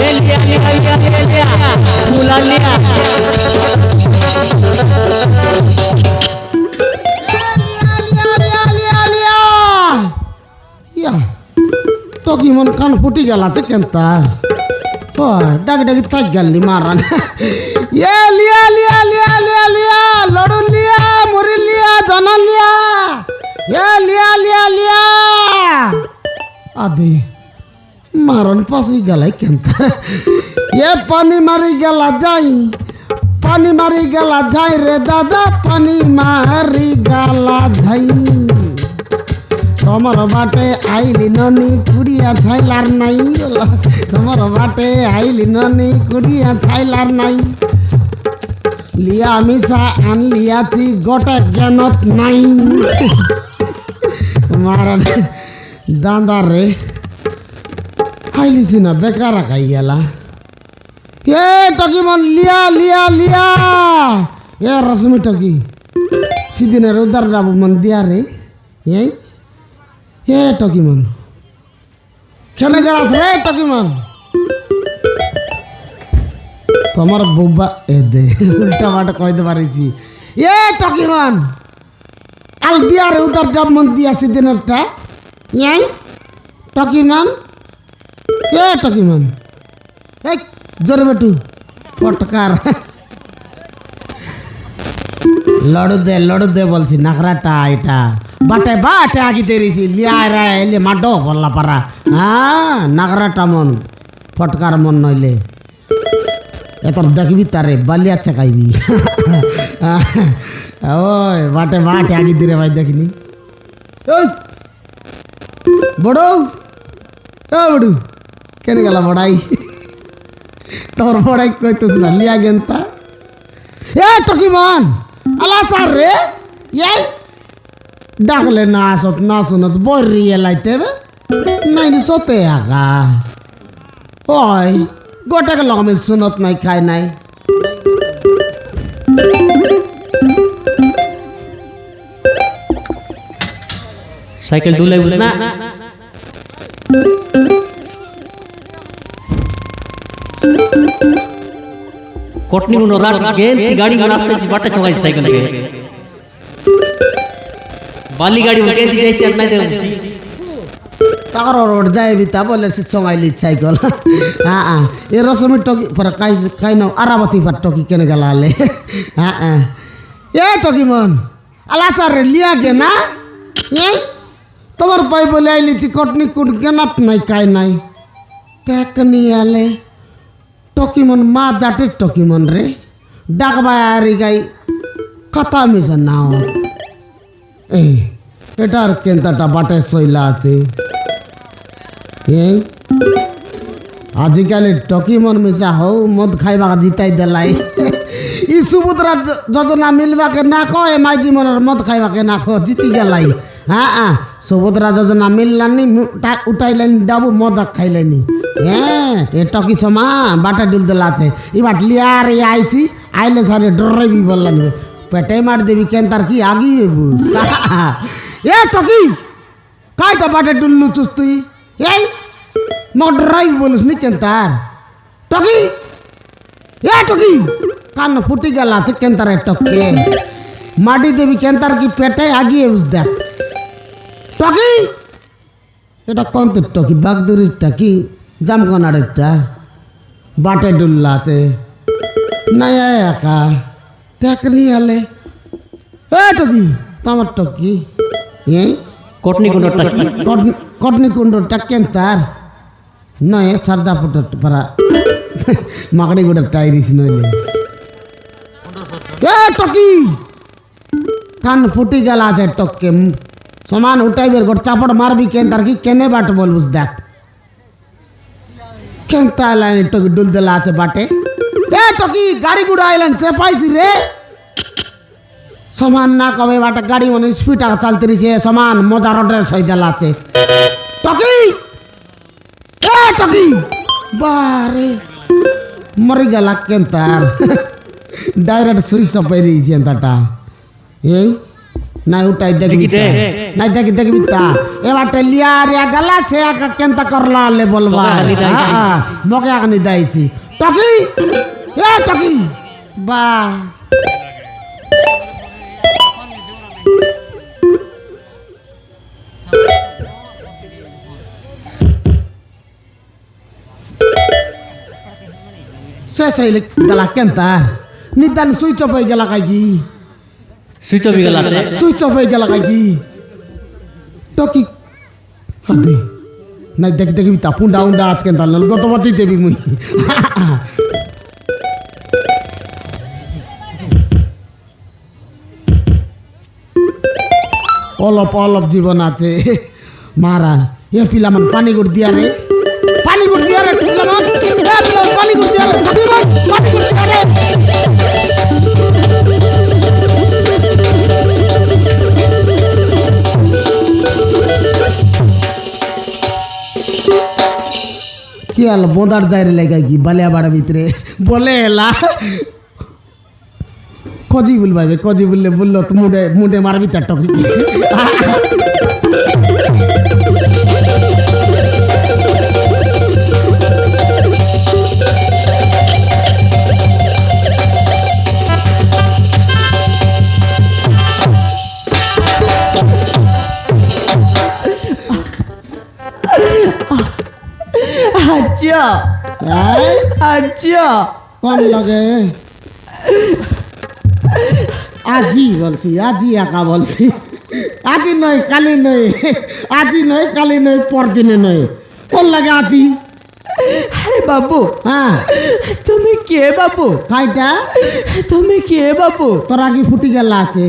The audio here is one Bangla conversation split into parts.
लिया लिया लिया लिया लिया फूला लिया तो कि मन कान फुटी गला से केंता ओ डग डग थक गली मारन ये लिया लिया लिया लिया लिया लड़ू लिया मुरी लिया जन लिया ये लिया लिया लिया आदि मारन पासी गला केंता ये पानी मारी गला जाई रे दादा पानी मारी गला जाई তোমার বাটে আইলি ননি কুড়িয়া ছাইলার নাই তোমার বাটে আইলি ননি কুড়িয়া ছাইলার নাই লিয়া মিশা আনলিয়াছি গোটা জ্ঞানত নাই তোমার দাঁদার রে আইলিছি না বেকার খাই গেলা এ টকি মন লিয়া লিয়া লিয়া এ রশ্মি টকি সিদিনের উদার যাবো মন দিয়া রে এই ये टकीमन खेले गया रे टकीमन तुम्हारा बुब्बा ए दे उल्टा बाटा कह दे पारिसी ये टकीमन आल दिया रे उधर जब मन दिया सिदिनटा ये टकीमन ये टकीमन ए जोरे बेटू पटकार लड़ू दे बोलसी नखराटा एटा बाटे बाटे आगे तेरी सी लिया रहा ले माडो बोलला परा हाँ नगराटा मन फटकार मन नइले एतर देखबी तारे बालिया चकाइबी ओए बाटे बाटे आगे तेरे भाई देखनी ओए बड़ो ओ बड़ू केने गला बड़ाई तोर बड़ाई कोई तो सुना लिया गेंता ए टकी मन अला सार रे ये डाकले ना आसत ना सुनत बोर रिये लाइते बे नहीं सोते आगा ओय गोटे के लग में सुनत नहीं खाए नहीं साइकिल डुले बुझना कोटनी उनो रात गेन की गाड़ी बनाते थी बाटा चलाई साइकिल के बाली गाड़ी में गेन थी जैसे नहीं दे ताकर रोड जाए भी ता बोले से सोंगाइली साइकिल हां हां ये रसमी टोकी पर काई न आरावती पर टोकी केने गलाले हां हां ये टोकी मन अला सर लिया के ना ये तोर पाई बोले आइली ची कोटनी कुड गेनत नहीं काई नहीं टेकनी आले टोकी मन मा जाटे टोकी मन रे डाकबारी गाई कथा मिशन नाओ ए एटार केंताटा बाटे सइला আছে आजिकाली टकी मन मिसा हो मद खाइबा जिताई देलाई ई सुभद्रा योजना मिलवा के ना कहे माइजी मन मद खाइबा के ना खो जीती गेलाई हां हां सुभद्रा योजना मिललानी उठाइलेनी डाबू मद खाइलेनी ए टकी समा बाटा डिल देला छे ई बाट लिया रे आइसी आइले सारे डरई भी बोललानी पेटे मार देवी केंतार की आगी बुझ ए टकी काइटा बाटे डुल्लू चुस्तुई ए मडराई बोलस नि केंतार टकी ए टकी कान फुटी गेला छ केंतार टके माडी देवी केंतार की पेटे आगी बुझ दे टकी एटा कोन ते टकी बागदुरी टकी जामगनाड़ेटा बाटे डुल्ला छे नया एका देखनी हले ए टकी तमर टकी ए कोटनी कुंडो टकी कोटनी कुंडो टकेंतार नए सरदा पुट परा माकड़ी गुड टाइरिस नइले ए टकी कान फुटी गला छे टके समान उठाइबेर गोट चापड़ मारबी केंतार की केने बाट बोलबुस देख केंता लाइन टकी डुल देला छे बाटे ए टकी गाड़ी गुड आइलन चेपाइसी रे समान ना कवे बाटे गाड़ी मन स्पीड आ चलती रही से समान मजा रोडे सही देला छे टकी ए टकी बारे मरी गला केंतार डायरेक्ट सुई सपेरी छे ताटा ए নাই উঠাই দেখি দেখি দে। নাই দেখি দেখবি তা এবারটা লিয়া রিয়া গেলা সে একা কেনতা করলা আলে বলবা তোকে আনি দাইছি। মকে আনি দাইছি টকি এ টকি বা শেষ হইলে গেলা কেনতা নিদান সুইচ অফ হয়ে গেলা কাকি সুইচ অফ গেল আছে সুইচ অফ হয়ে গেল কাকি টকি হাতে নাই দেখ দেখবি তা পুন্ডা উন্ডা আজকে তাল গত বাতি দেবি মুই অলপ অলপ জীবন আছে মারা এ পিলামান পানি গুড় দিয়া রে পানি গুড় দিয়া রে পিলামান পানি গুড় দিয়া রে পানি গুড় দিয়া রে কি আলো বোঁদার যাই রে লেগে কি বালিয়া বাড়া ভিতরে বলে এলা কজি বল ভাই কজি বললে বললো তো মুডে মুডে মারবি তার টকি আচ্ছা আচ্ছা কম লাগে আজি বলছি আজি একা বলছি আজি নয় কালি নয় আজি নয় কালি নয় পরদিনে নয় কোন লাগে আজি আরে বাবু হ্যাঁ তুমি কে বাবু খাইটা তুমি কে বাবু তোরা কি ফুটি গেল আছে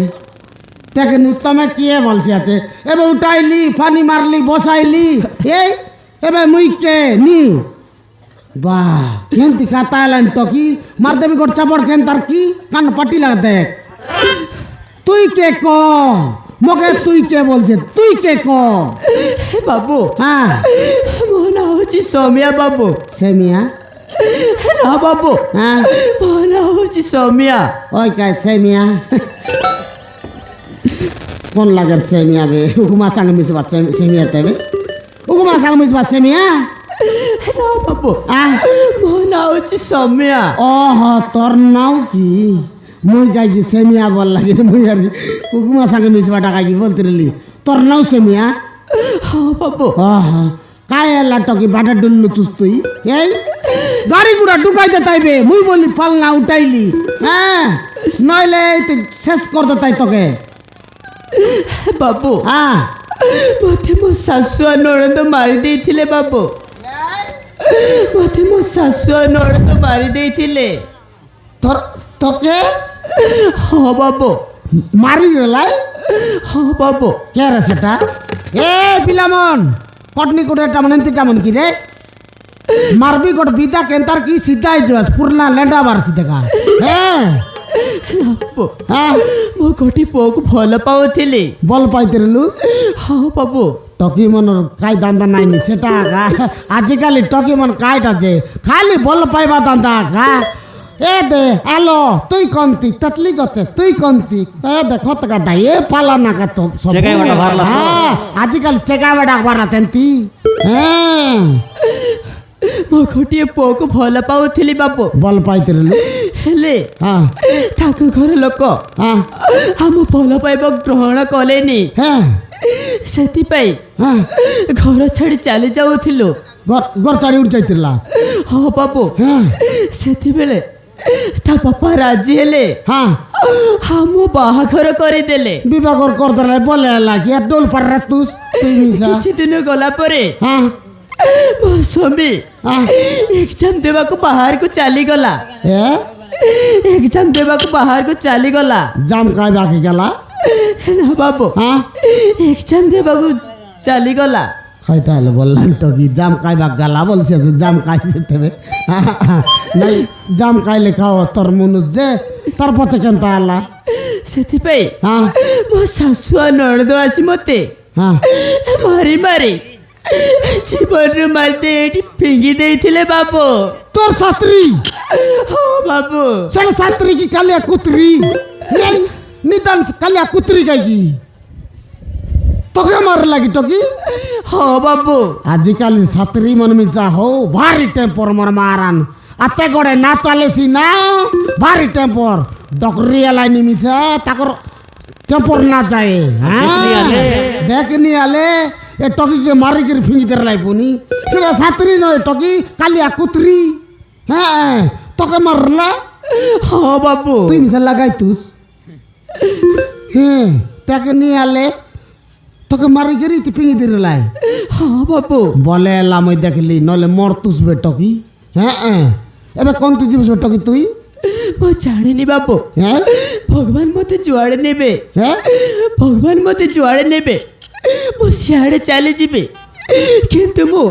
দেখেনি তুমি কে বলছি আছে এবার উঠাইলি পানি মারলি বসাইলি এই এবার মুই কে নি বাহ কেনতি কাতা এলেন টকি মার দেবি গোট চাপড় কেন তার কি কান পাটি লাগা দেখ তুই কে ক মকে তুই কে বলছে তুই কে ক বাবু হ্যাঁ ମୋ ନାଁ ହଉଛି ସୌମ୍ୟା ବାବୁ সেমিয়া ନା ବାବୁ হ্যাঁ ମୋ ନାଁ ହଉଛି ସୌମ୍ୟା ওই কা সেমিয়া কোন লাগার সেমিয়া বে হুকুমা সঙ্গে মিশবা সেমিয়া তবে হুকুমা সঙ্গে মিশবা সেমিয়া ନା ବାବୁ আহ ମୋ ନାଁ ହଉଛି ସୌମ୍ୟା ওহ তোর নাও কি মুই গাইকি সেমিয়া বল লাগে মুই আর হুকুমা সঙ্গে মিশবা টাকা কি বলতে রলি তোর নাও সেমিয়া ହଁ বাবু ওহ কায় এলা টকি বাটা ডুল্লু চুস তুই এই গাড়ি গুড়া ঢুকাইতে তাইবে মুই বলি পালনা উঠাইলি হ্যাঁ নইলে তুই শেষ করতে তাই তোকে ବାବୁ হ্যাঁ ମୋତେ ମୋ ଶାଶୁ ଆଉ ନଣନ୍ଦ ମାରି ଦେଇଥିଲେ ବାବୁ ମୋତେ ମୋ ଶାଶୁ ଆଉ ନଣନ୍ଦ ମାରି ଦେଇଥିଲେ তোর তোকে ହଁ ବାବୁ মারি লাই ହଁ ବାବୁ কে রে সেটা এ পিলামন কটনি কোটে টামন এন্তি টামন কি রে মারবি কোট বিদা কেন্তার কি সিধাই যাস পুরনা লেন্ডা বারসি দেখা হ্যাঁ ନା ବାବୁ হ্যাঁ ମୋ ଗୋଟେ ପୁଅକୁ ଭଲ ପାଉଥିଲି বল পাইতে রেলু ହଁ বাবু টকি মনর কাই দান্দা নাইনি সেটা আগা আজিকালি টকি মন কাইটা যে খালি বল পাইবা দান্দা আগা এ দে হ্যালো তুই কন্তি ততলি গছে তুই কন্তি এ দে কত গাদা এ পালা না কা তো সব চেকাই বাটা ভারলা তো। হ্যাঁ আজিকালি চেকা বাটা বারা চেন্তি হ্যাঁ ମୋ ଗୋଟିଏ ପୁଅକୁ ଭଲ ପାଉଥିଲି ବାବୁ বল পাইতে রেলু ହେଲେ হ্যাঁ ତାଙ୍କ ଘର ଲୋକ হ্যাঁ ଆମ ଭଲ ପାଇବା ଗ୍ରହଣ କଲେନି হ্যাঁ ସେଥିପାଇଁ হ্যাঁ ଘର ଛାଡ଼ି ଚାଲି ଯାଉଥିଲୁ গর চাড়ি উঠ যাইতিলা ହଁ ବାବୁ হ্যাঁ ସେତେବେଳେ ତା ବାପା ରାଜି ହେଲେ হ্যাঁ ଆମ ବାହାଘର କରିଦେଲେ বিবাহর করদলে বলে লাগি আর ডোল পার তুস তুই মিসা କିଛି ଦିନ ଗଲା ପରେ হ্যাঁ ମୋ ସ୍ୱାମୀ হ্যাঁ ଏକ୍ଜାମ ଦେବାକୁ ବାହାରକୁ ଚାଲିଗଲା এ ଏକ୍ଜାମ ଦେବାକୁ ବାହାରକୁ ଚାଲିଗଲା জাম কাই বাকি গেলা ନା ବାବୁ হ্যাঁ ଏକ୍ଜାମ ଦେବାକୁ ଚାଲିଗଲା খাইটা হলে বললাম তো কি জাম খাইবা গালা বলছে যে জাম খাইছে তবে নাই জাম খাইলে খাও তোর মনুষ যে তার পথে কেন আল্লাহ ସେଥିପାଇଁ হ্যাঁ ମୋ ଶାଶୁ ଆଉ ନଣନ୍ଦ ଆସି ମୋତେ হ্যাঁ ମାରି ମାରି ଜୀବନରୁ ମାରିଦେ ଏଠି ଫିଙ୍ଗି ଦେଇଥିଲେ ବାବୁ তোর ছাত্রী ହଁ ବାବୁ সেটা ছাত্রী কি কালিয়া কুতরি এই নিদান কালিয়া কুতরি গাই কি তোকে মার লাগি টকি হ বাবু আজিকালি ছাত্রী মন মিশা হো ভারী টেম্পর মর মারান আতে গড়ে না চালেছি না ভারী টেম্পর ডকরি এলাই নিমিশা তাকর টেম্পর না যায় হ্যাঁ দেখনি আলে এ টকিকে মারি করে ফিঙ্গি দের লাই পুনি সেটা ছাত্রী নয় টকি কালিয়া কুতরি হ্যাঁ তোকে মারলা হ বাবু তুই মিশা লাগাই তুস হ্যাঁ তাকে নিয়ে আলে তোকে মারি গেরি তুই ফিঙে দিয়ে লাই হ বাবু বলে এলাম ওই দেখলি নলে মর তুসবে টকি হ্যাঁ হ্যাঁ এবার কোন তুই যাবি টকি তুই ମୁଁ ଜାଣିନି ବାବୁ হ্যাঁ ଭଗବାନ ମୋତେ ଯୁଆଡ଼େ ନେବେ হ্যাঁ ଭଗବାନ ମୋତେ ଯୁଆଡ଼େ ନେବେ ମୁଁ ସିଆଡ଼େ ଚାଲିଯିବି କିନ୍ତୁ ମୁଁ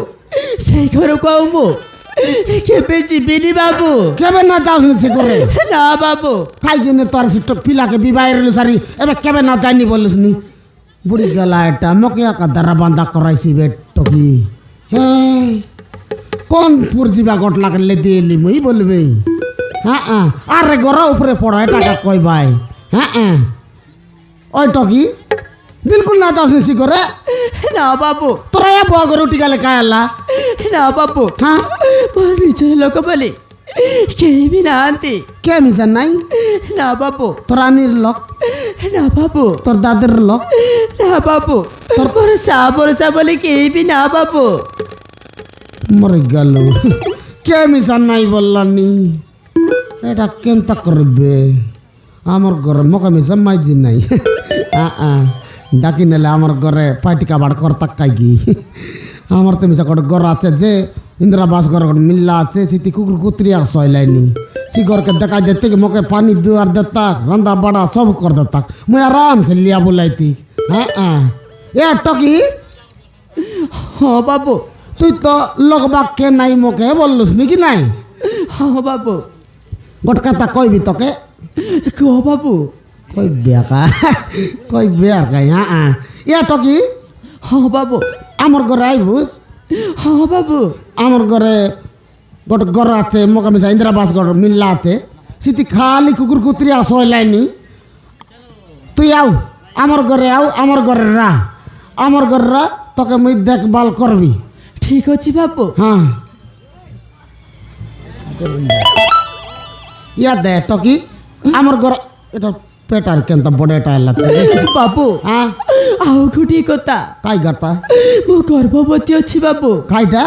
ସେଇ ଘରକୁ ଆଉ ମୁଁ କେବେ ଯିବିନି ବାବୁ কেবে না যাওস সে করে না বাবু খাই কিনে তোর সে পিলাকে বিবাহ রেলু সারি এবার কেবে না যাইনি বলিস নি বুড়ি গেলা এটা মকে একা দ্বারা বান্ধা করাইছি বে টকি হ্যাঁ কোন পুরজিবা গট লাগলে দিয়ে এলি মুই বলবে হ্যাঁ হ্যাঁ আরে গড়া উপরে পড়া টাকা কই ভাই হ্যাঁ হ্যাঁ ওই টকি বিলকুল না যাওস সে করে না বাବୁ তোরা এ বয়া করে উঠি গেলে কায়লা ନା ବାବୁ হ্যাঁ ମୋ ନିଜର ଲୋକ ବୋଲି କେହି ବି ନାହାନ୍ତି কে মিশন নাই ନା ବାବୁ তোর আনির লোক ନା ବାବୁ তোর দাদের লোক ନା ବାବୁ ମୋର ସା ଭରସା ବୋଲି କେହି ବି ନା ବାବୁ মরে গেল কে মিশন নাই বললানি এটা কেনতা করবে আমার ঘরে মকা মিশন মাইজি নাই ডাকি নেলে আমার ঘরে পাইটি কাবাড় করতা কাইগি আমার তো মিশা গোটে ঘর আছে যে ইন্দিরাবাস ঘর মিল্লা আছে সেটি কুকুর কুতরি আর সইলাইনি সে ঘরকে দেখা দেতে মকে পানি দুয়ার দেতাক রন্ধা বাড়া সব কর দেতাক মুই আরাম সে লিয়া বলাইতি হ্যাঁ হ্যাঁ এ টকি ହଁ ବାବୁ তুই তো লোক বাক্যে নাই মোকে বললুস নাকি নাই ହଁ ବାବୁ গোট কথা কইবি তোকে କୁହ ବାବୁ কই বেকা কই বেকাই হ্যাঁ ইয়া টকি ହଁ ବାବୁ আমার ঘরে আইবুস ହଁ ବାବୁ আমার ঘরে গোটে ঘর আছে মোকামিশা ইন্দিরাবাস ঘর মিল্লা আছে সেটি খালি কুকুর কুতরি আসলাইনি তুই আও আমার ঘরে রা আমার ঘরে রা তোকে মুই দেখভাল করবি ଠିକ ଅଛି ବାବୁ হ্যাঁ ইয়া দে টকি আমার ঘর এটা পেটার কেনতা বড়টা এলা ବାବୁ হ্যাঁ ଆଉ ଗୋଟିଏ କଥା কাই গাতা ମୁଁ ଗର୍ଭବତୀ ଅଛି ବାବୁ খাইটা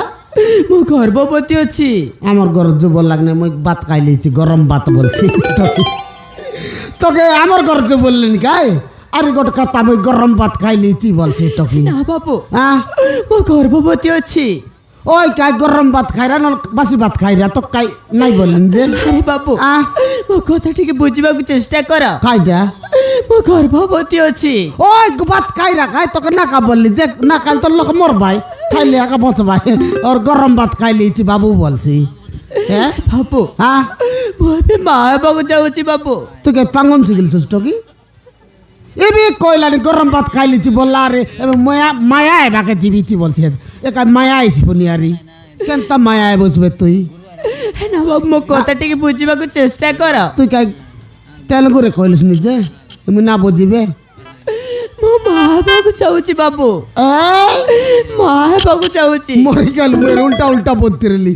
ମୁଁ ଗର୍ଭବତୀ ଅଛି আমার ঘর যুব লাগনে মুই ভাত খাই লিছি গরম ভাত বলছি টকি তোকে আমার ঘর যে বললেন কাই আরে গোট কথা মুই গরম ভাত খাই লিছি বলছি টকি ନା ବାବୁ হ্যাঁ ମୁଁ গর্ভবতী ଅଛି ওই কাই গরম ভাত খাইরা নল বাসি ভাত খাইরা তো কাই নাই বললেন যে আরে বাবু আহ ମୋ କଥା ଟିକେ ବୁଝିବାକୁ ଚେଷ୍ଟା কর খাইটা ମୁଁ গর্ভবতী ଅଛି ওই ভাত খাইরা খাই তোকে না কা বললি যে না কাল তোর লোক মর ভাই খাইলে একা বচ ভাই ওর গরম ভাত খাই লিছি বাবু বলছি হ্যাঁ বাবু হ্যাঁ ମୁଁ ଏବେ ମା ହେବାକୁ ଯାଉଛି বাবু তুই কে পাঙ্গন শিখিলছিস টকি এবি কইলানি গরম ভাত খাই লিছি বললা রে এবং মায়া মায়া এবাকে জীবিছি বলছি একা মায়া আইছি পুনিয়ারি কেনতা মায়া বসবে তুই ନା ବାବୁ ମୋ କଥା ଟିକେ ବୁଝିବାକୁ ଚେଷ୍ଟା কর তুই কাই তেলুগুরে কইলিস নিজে তুমি না বুঝিবে ମୁଁ ମା ହେବାକୁ ଚାହୁଁଛି ବାବୁ ମା ହେବାକୁ ଚାହୁଁଛି মরে গেল মেরে উল্টা উল্টা বলতে রেলি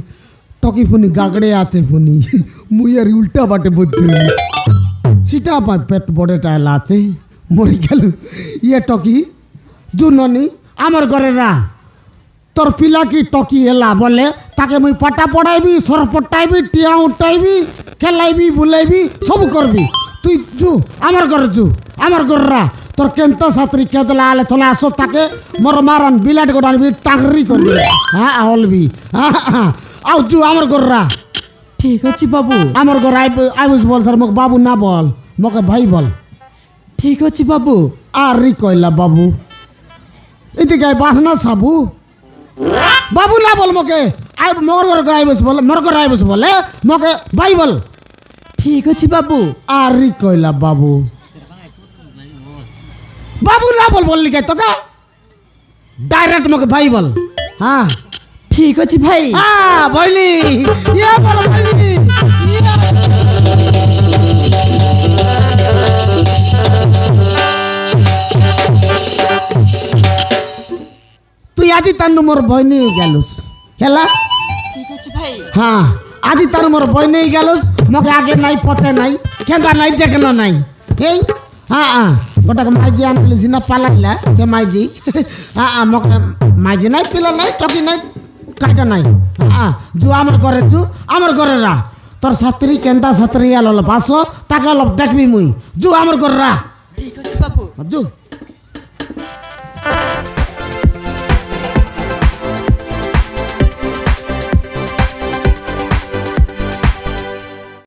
টকি ফুনি গাগড়ে আছে ফুনি মুই আর উল্টা বাটে বলতে রেলি সেটা আমার পেট বড়টা এলা আছে মরে গেল ইয়ে টকি জুননি আমার ঘরে রা তোর পিলা কি টকি এলা বলে তাকে মুই পাটা পড়াইবি সর পটাইবি টিয়া উঠাইবি খেলাইবি বুলাইবি সব করবি তুই জু আমার ঘরে জু আমার ঘরে রা তোর কেন্ত ছাত্রী কেদলা আলে থলে আসো তাকে মর মারান বিলাট গোটা আনবি টাকরি করবি হ্যাঁ হলবি হ্যাঁ আও জু আমার ঘরে রা ঠিক ଅଛି বাবু আমার ঘরে আইবুস বল স্যার মোক বাবু না বল মকে ভাই বল ঠিক ଅଛି বাবু আর রি কইলা বাবু এদিকে বাসনা সাবু বাবু না বল মকে আই মোর ঘরে আইবুস বলে মোর ঘরে আইবুস বলে মকে ভাই বল ঠিক ଅଛି বাবু আর রি কইলা বাবু বাবু না বল বললি কে তোকে ডাইরেক্ট মকে ভাই বল হ্যাঁ ঠিক ଅଛି ভাই হ্যাঁ বইলি ইয়া বল বইলি তার মোর ভয় নিয়ে গেল হেলা ঠিক আছে ভাই হ্যাঁ আজি তার মোর ভয় নিয়ে গেল মকে আগে নাই পথে নাই খেদা নাই যেখানে নাই এই হ্যাঁ গোটাকে মাইজি আনলিছি না পালাইলা সে মাইজি মকে মাইজি নাই পিলা নাই টকি নাই কাইটা নাই জু আমার ঘরে জু আমার ঘরে রা তোর ছাত্রী কেন্দা ছাত্রী আলো বাসো তাকে অলপ দেখবি মুই জু আমার ঘরে রা ঠিক আছে বাবু জু